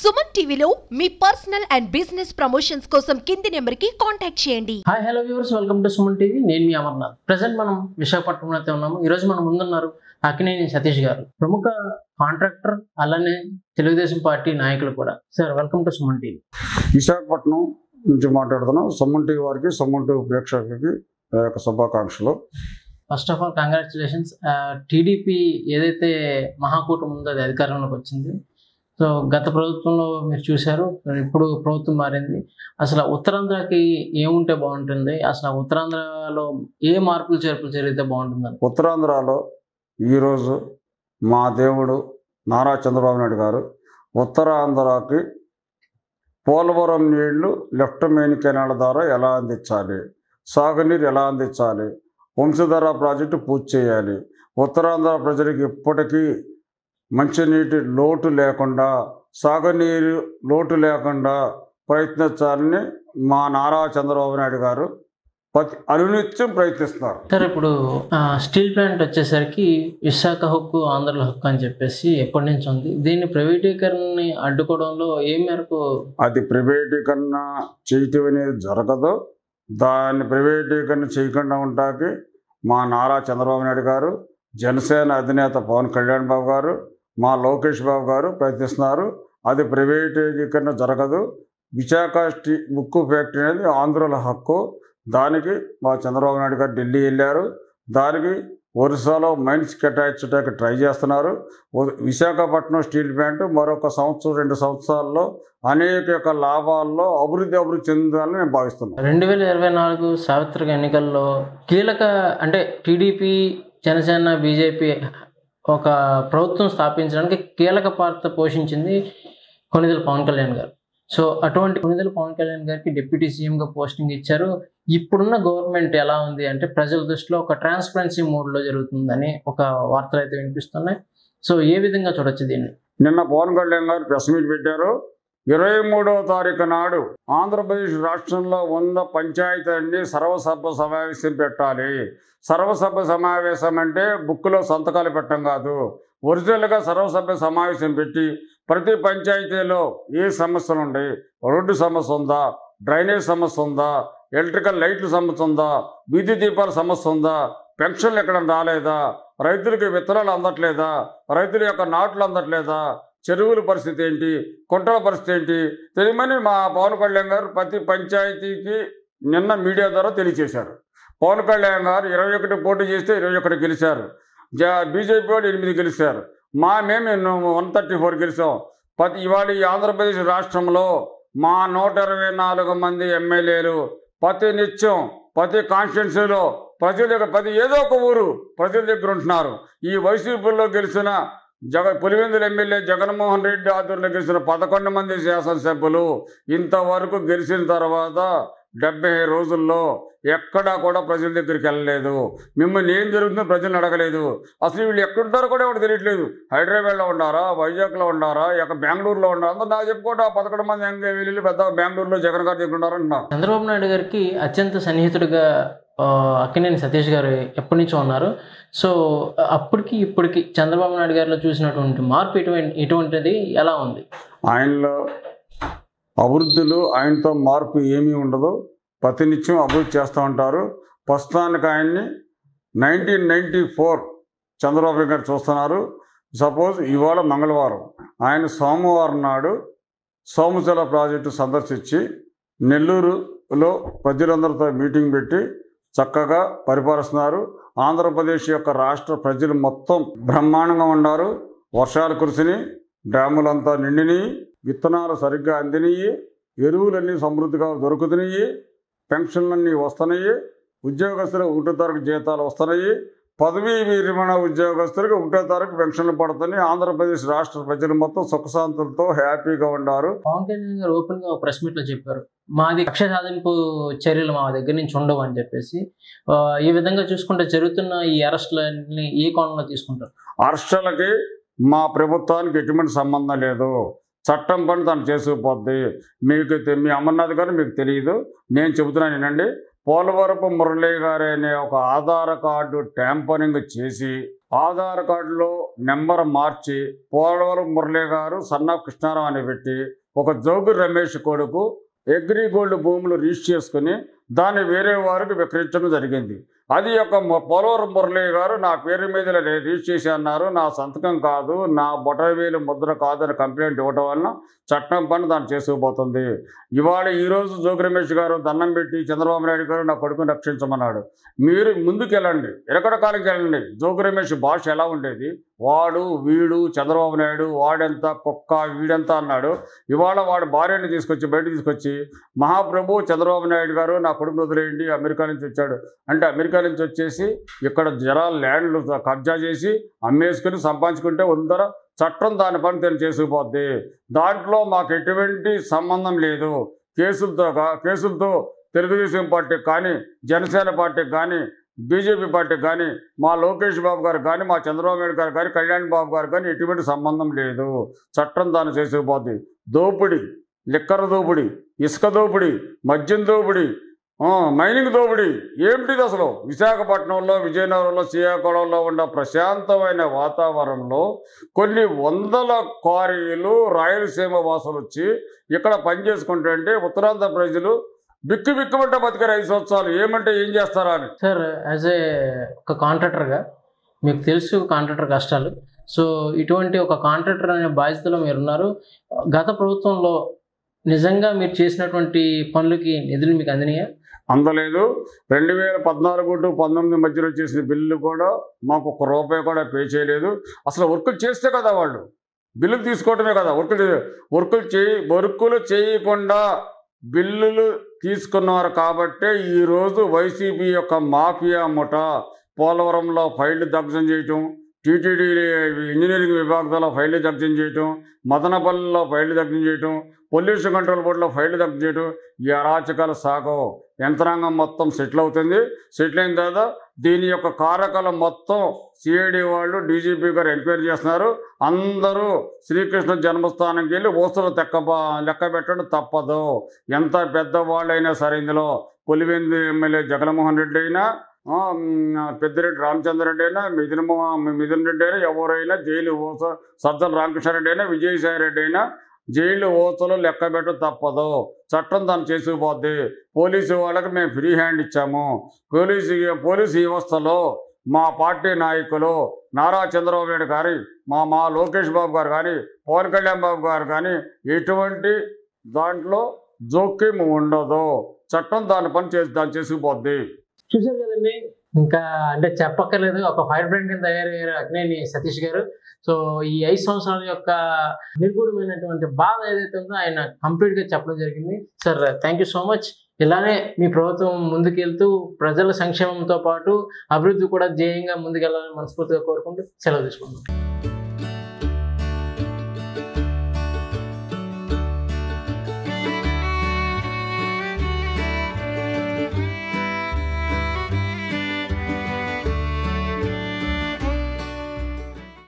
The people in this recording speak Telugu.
సుమన్ టీవీలో మీ పర్సనల్ అండ్ బిజినెస్ ప్రమోషన్స్ కోసం కింది నెంబర్కి కాంటాక్ట్ చేయండి. Hi hello viewers, welcome to Suman TV. నేను మీ అమర్నాథ్. ప్రజెంట్ మనం విశాఖపట్నంలో అయితే ఉన్నాము. ఈరోజు మనం ముందున్నారు అక్కినేని సతీష్ గారు, ప్రముఖ కాంట్రాక్టర్, అలానే తెలుగుదేశం పార్టీ నాయకులు కూడా. Sir, welcome to Suman TV. Visakhapatnam నుంచి మాట్లాడుతున్నాం. సుమన్ టీవీ వారికి, సుమన్ టీవీ ప్రేక్షకులకి శుభాకాంక్షలు. First of all congratulations. TDP ఏదైతే మహాకూటమి ఉందో అది అధికారంలోకి వచ్చింది. సో గత ప్రభుత్వంలో మీరు చూశారు, ఇప్పుడు ప్రభుత్వం మారింది. అసలు ఉత్తరాంధ్రకి ఏముంటే బాగుంటుంది, అసలు ఉత్తరాంధ్రలో ఏ మార్పులు చేర్పులు జరిగితే బాగుంటుందని? ఉత్తరాంధ్రలో ఈరోజు మా దేవుడు నారా చంద్రబాబు నాయుడు గారు ఉత్తరాంధ్రకి పోలవరం నీళ్లు లెఫ్ట్ మెయిన్ కెనాల్ ద్వారా ఎలా అందించాలి, సాగునీరు ఎలా అందించాలి, వంశధార ప్రాజెక్టు పూర్తి చేయాలి, ఉత్తరాంధ్ర ప్రజలకు ఇప్పటికీ మంచినీటి లోటు లేకుండా, సాగునీరు లోటు లేకుండా ప్రయత్నించాలని మా నారా చంద్రబాబు నాయుడు గారు అనునిత్యం ప్రయత్నిస్తున్నారు. సార్, ఇప్పుడు స్టీల్ ప్లాంట్ వచ్చేసరికి విశాఖ హక్కు, ఆంధ్రల హక్కు అని చెప్పేసి ఎప్పటి నుంచి ఉంది. దీన్ని ప్రైవేటీకరణని అడ్డుకోవడంలో ఏ మేరకు? అది ప్రైవేటీకరణ చేయటం అనేది జరగదు. దాన్ని ప్రైవేటీకరణ చేయకుండా ఉంటాకి మా నారా చంద్రబాబు నాయుడు గారు, జనసేన అధినేత పవన్ కళ్యాణ్ బాబు గారు, మా లోకేష్ బాబు గారు ప్రయత్నిస్తున్నారు. అది ప్రైవేటీకరణ జరగదు. విశాఖ ఉక్కు ఫ్యాక్టరీ అనేది ఆంధ్రుల హక్కు. దానికి మా చంద్రబాబు నాయుడు గారు ఢిల్లీ వెళ్ళారు. దానికి ఒరిస్సాలో మైన్స్ కేటాయించడానికి ట్రై చేస్తున్నారు. విశాఖపట్నం స్టీల్ ప్లాంట్ మరొక సంవత్సరం 2 సంవత్సరాల్లో అనేక లాభాల్లో అభివృద్ధి చెందాలని మేము భావిస్తున్నాం. 2024 సార్వత్రిక ఎన్నికల్లో కీలక, అంటే టీడీపీ, జనసేన, బీజేపీ ఒక ప్రభుత్వం స్థాపించడానికి కీలక పాత్ర పోషించింది కొణిదెల పవన్ కళ్యాణ్ గారు. సో అటువంటి కొణిదెల పవన్ కళ్యాణ్ గారికి డిప్యూటీ సీఎంగా పోస్టింగ్ ఇచ్చారు. ఇప్పుడున్న గవర్నమెంట్ ఎలా ఉంది అంటే ప్రజల దృష్టిలో ఒక ట్రాన్స్పరెన్సీ మోడ్లో జరుగుతుందని ఒక వార్తలు అయితే వినిపిస్తున్నాయి. సో ఏ విధంగా చూడొచ్చు దీన్ని? నిన్న పవన్ కళ్యాణ్ గారు ప్రెస్ మీట్ పెట్టారు. 23వ తారీఖు నాడు ఆంధ్రప్రదేశ్ రాష్ట్రంలో 100 పంచాయతీలన్నీ సర్వసభ్య సమావేశం పెట్టాలి. సర్వసభ్య సమావేశం అంటే బుక్లో సంతకాలు పెట్టడం కాదు. ఒరిజినల్గా సర్వసభ్య సమావేశం పెట్టి ప్రతి పంచాయతీలో ఏ సమస్యలు ఉన్నాయి, రోడ్డు సమస్య ఉందా, డ్రైనేజ్ సమస్య ఉందా, ఎలక్ట్రికల్ లైట్ల సమస్య ఉందా, వీధి దీపాల సమస్య ఉందా, పెన్షన్లు ఎక్కడ రాలేదా, రైతులకు విత్తనాలు అందట్లేదా, రైతుల యొక్క నాట్లు అందట్లేదా, చెరువుల పరిస్థితి ఏంటి, కుంటల పరిస్థితి ఏంటి తెలియమని మా పవన్ కళ్యాణ్ గారు ప్రతి పంచాయతీకి నిన్న మీడియా ద్వారా తెలియజేశారు. పవన్ కళ్యాణ్ గారు 21 పోటీ చేస్తే 21 గెలిచారు. బీజేపీ వాళ్ళు 8 గెలిచారు. మేము 134 గెలిచాం. ఇవాళ ఈ ఆంధ్రప్రదేశ్ రాష్ట్రంలో మా 124 మంది ఎమ్మెల్యేలు ప్రతి నిత్యం ప్రతి కాన్స్టిట్యున్సీలో ప్రతి ఏదో ఒక ఊరు ప్రజల దగ్గర ఉంటున్నారు. ఈ వైసీపీలో గెలిచిన పులివెందుల ఎమ్మెల్యే జగన్మోహన్ రెడ్డి ఆధ్వర్యంలో గెలిచిన 11 మంది శాసనసభ్యులు ఇంతవరకు గెలిచిన తర్వాత 70 రోజుల్లో ఎక్కడా కూడా ప్రజల దగ్గరికి వెళ్ళలేదు. మిమ్మల్ని ఏం జరుగుతుందో ప్రజలను అడగలేదు. అసలు వీళ్ళు ఎక్కడుంటారో కూడా ఎవరు తెలియట్లేదు. హైదరాబాద్లో ఉన్నారా, వైజాగ్లో ఉన్నారా, బెంగళూరులో ఉన్నారా? అందరూ నాకు చెప్పుకోవడం 11 మంది వెళ్ళి పెద్ద బెంగళూరులో జగన్ గారు దగ్గర ఉన్నారంటున్నారు. చంద్రబాబు నాయుడు గారికి అత్యంత సన్నిహితుడిగా అక్కినేని సతీష్ గారు ఎప్పటి నుంచో ఉన్నారు. సో అప్పటికి ఇప్పటికి చంద్రబాబు నాయుడు గారిలో చూసినటువంటి మార్పు ఎటువంటిది, ఎలా ఉంది? ఆయనలో అభివృద్ధులు, ఆయనతో మార్పు ఏమీ ఉండదు. ప్రతినిత్యం అభివృద్ధి చేస్తూ ఉంటారు. ప్రస్తుతానికి ఆయన్ని 1994 చంద్రబాబు గారు చూస్తున్నారు. సపోజ్ ఇవాళ మంగళవారం, ఆయన సోమవారం నాడు సోమశిల ప్రాజెక్టు సందర్శించి నెల్లూరులో ప్రజలందరితో మీటింగ్ పెట్టి చక్కగా పరిపాలిస్తున్నారు. ఆంధ్రప్రదేశ్ యొక్క రాష్ట్ర ప్రజలు మొత్తం బ్రహ్మాండంగా ఉన్నారు. వర్షాలు కురిసినాయి, డ్యాములంతా నిండినాయి, విత్తనాలు సరిగ్గా అందినాయి, ఎరువులన్నీ సమృద్ధిగా దొరుకుతున్నాయి, పెన్షన్లన్నీ వస్తున్నాయి, ఉద్యోగస్తులకు 1వ తారీఖు జీతాలు వస్తున్నాయి, పదవీ విరమణ ఉద్యోగస్తులకు 1వ తారీఖు పెన్షన్లు పడుతున్నాయి. ఆంధ్రప్రదేశ్ రాష్ట్ర ప్రజలు మొత్తం సుఖశాంతులతో హ్యాపీగా ఉన్నారు. పవన్ కళ్యాణ్ గారు ఓపెన్ గా ప్రెస్ మీట్ లో చెప్పారు, మాది కక్ష సాధింపు చర్యలు మా దగ్గర నుంచి ఉండవు అని చెప్పేసి. ఈ విధంగా చూసుకుంటే జరుగుతున్న ఈ అరెస్టులన్నీ ఏ కోణంలో తీసుకుంటారు? అరెస్టులకి మా ప్రభుత్వానికి ఎటువంటి సంబంధం లేదు. చట్టం పని తను చేసుకుపోద్ది. మీ అమర్నాథ్ గారు మీకు తెలియదు, నేను చెబుతున్నాను వినండి. పోలవరపు మురళీ గారు అనే ఒక ఆధార్ కార్డు ట్యాంపరింగ్ చేసి ఆధార్ కార్డులో నెంబర్ మార్చి పోలవరం మురళి గారు సన్న కృష్ణారావు అని పెట్టి ఒక జోగి రమేష్ కొడుకు అగ్రిగోల్డ్ భూములు రిజిస్టర్ చేసుకుని దాన్ని వేరే వారికి విక్రయించడం జరిగింది. అది యొక్క పోలవరం మురళి గారు నా పేరు మీద రిజిస్టర్ చేసి అన్నారు, నా సంతకం కాదు, నా బొటవేలు ముద్ర కాదని కంప్లైంట్ ఇవ్వడం వలన చట్టం పని దాన్ని చేసుకుపోతుంది. ఇవాళ ఈరోజు జోగి రమేష్ గారు దండం పెట్టి చంద్రబాబు నాయుడు గారు నా కొడుకుని రక్షించమన్నాడు. మీరు ముందుకు వెళ్ళండి, ఎరకడ కాలంకి వెళ్ళండి. జోగి రమేష్ భాష ఎలా ఉండేది, వాడు వీడు చంద్రబాబు నాయుడు వాడెంత కుక్క వీడెంత అన్నాడు. ఇవాళ వాడు భార్యని తీసుకొచ్చి బయట తీసుకొచ్చి మహాప్రభు చంద్రబాబు నాయుడు గారు నా కొడుకుని వదిలేయండి, అమెరికా నుంచి వచ్చాడు అంటే అమెరికా నుంచి వచ్చేసి ఇక్కడ జనాలు ల్యాండ్లు కబ్జా చేసి అమ్మేసుకుని సంపాదించుకుంటే ఉందర చట్టం దాని పని తను చేసుకుపోద్ది. దాంట్లో మాకు ఎటువంటి సంబంధం లేదు. కేసులతో తెలుగుదేశం పార్టీకి కానీ జనసేన పార్టీకి కానీ బీజేపీ పార్టీకి కానీ మా లోకేష్ బాబు గారు కానీ మా చంద్రబాబు నాయుడు గారు కానీ కళ్యాణ్ బాబు గారు కానీ ఎటువంటి సంబంధం లేదు. చట్టం దాన్ని చేసుకుపోద్ది. దోపిడీ, లిక్కర్ దోపిడీ, ఇసుక దోపిడీ, మద్యం దోపిడీ, మైనింగ్ దోపిడీ ఏమిటిది అసలు? విశాఖపట్నంలో విజయనగరంలో శ్రీకాకుళంలో ఉన్న ప్రశాంతమైన వాతావరణంలో కొన్ని వందల క్వారీలు రాయలసీమ వాసులు వచ్చి ఇక్కడ పనిచేసుకుంటుంటే ఉత్తరాంధ్ర ప్రజలు బిక్కుమంటే బతికారు 5 సంవత్సరాలు. ఏమంటే ఏం చేస్తారా అని. సార్, యాజ్ ఒక కాంట్రాక్టర్గా మీకు తెలుసు కాంట్రాక్టర్ కష్టాలు. సో ఇటువంటి ఒక కాంట్రాక్టర్ అనే బాధ్యతలో మీరున్నారు. గత ప్రభుత్వంలో నిజంగా మీరు చేసినటువంటి పనులకి నిధులు మీకు అందినాయా? అందలేదు. 2014 to 19 మధ్యలో చేసిన బిల్లులు కూడా మాకు ₹1 కూడా పే చేయలేదు. అసలు వర్కులు చేస్తే కదా వాళ్ళు బిల్లులు తీసుకోవటమే కదా. వర్కులు చేయకుండా బిల్లులు తీసుకున్నారు కాబట్టే ఈరోజు వైసీపీ యొక్క మాఫియా ముఠ పోలవరంలో ఫైళ్లు దగ్ధం చేయటం, టీటీడీ ఇంజనీరింగ్ విభాగంలో ఫైళ్లు దగ్ధం చేయటం, మదనపల్లిలో ఫైళ్లు దగ్ధం చేయటం, పొల్యూషన్ కంట్రోల్ బోర్డులో ఫైళ్లు దగ్ధం చేయటం, ఈ అరాచకాలు సాగవు. యంత్రాంగం మొత్తం సెటిల్ అవుతుంది. సెటిల్ అయిన తర్వాత దీని యొక్క కారకాలు మొత్తం సిఐడి వాళ్ళు డీజీపీ గారు ఎంక్వైరీ చేస్తున్నారు. అందరూ శ్రీకృష్ణ జన్మస్థానంకి వెళ్ళి ఓసులు లెక్క పెట్టడం తప్పదు. ఎంత పెద్దవాళ్ళైనా సరే, ఇందులో పులివెందు ఎమ్మెల్యే జగన్మోహన్ రెడ్డి అయినా, పెద్దిరెడ్డి రామచంద్రరెడ్డి అయినా, మిథున్ రెడ్డి అయినా, ఎవరైనా జైలు సజ్జల రామకృష్ణారెడ్డి అయినా, విజయసాయి రెడ్డి అయినా జైలు ఓతలు లెక్క పెట్టడం తప్పదు. చట్టం దాన్ని చేసుకుపోద్ది. పోలీసు వాళ్ళకి మేము ఫ్రీ హ్యాండ్ ఇచ్చాము. పోలీసు వ్యవస్థలో మా పార్టీ నాయకులు నారా చంద్రబాబు నాయుడు గారి మా లోకేష్ బాబు గారు కానీ పవన్ కళ్యాణ్ బాబు గారు కానీ ఎటువంటి దాంట్లో జోక్యం ఉండదు. చట్టం దాని పని దాన్ని చేసుకుపోద్ది. చూసారు కదండి, ఇంకా అంటే చెప్పక్కర్లేదు. ఒక ఫైర్ బ్రాండ్ కింద తయారయ్యారు అక్కినేని సతీష్ గారు. సో ఈ 5 సంవత్సరాల యొక్క నిర్గూఢమైనటువంటి బాధ ఏదైతే ఉందో ఆయన కంప్లీట్గా చెప్పడం జరిగింది. Sir, thank you so much. ఇలానే మీ ప్రభుత్వం ముందుకెళ్తూ ప్రజల సంక్షేమంతో పాటు అభివృద్ధి కూడా ధ్యేయంగా ముందుకెళ్ళాలని మనస్ఫూర్తిగా కోరుకుంటూ సెలవు తీసుకుంటాం.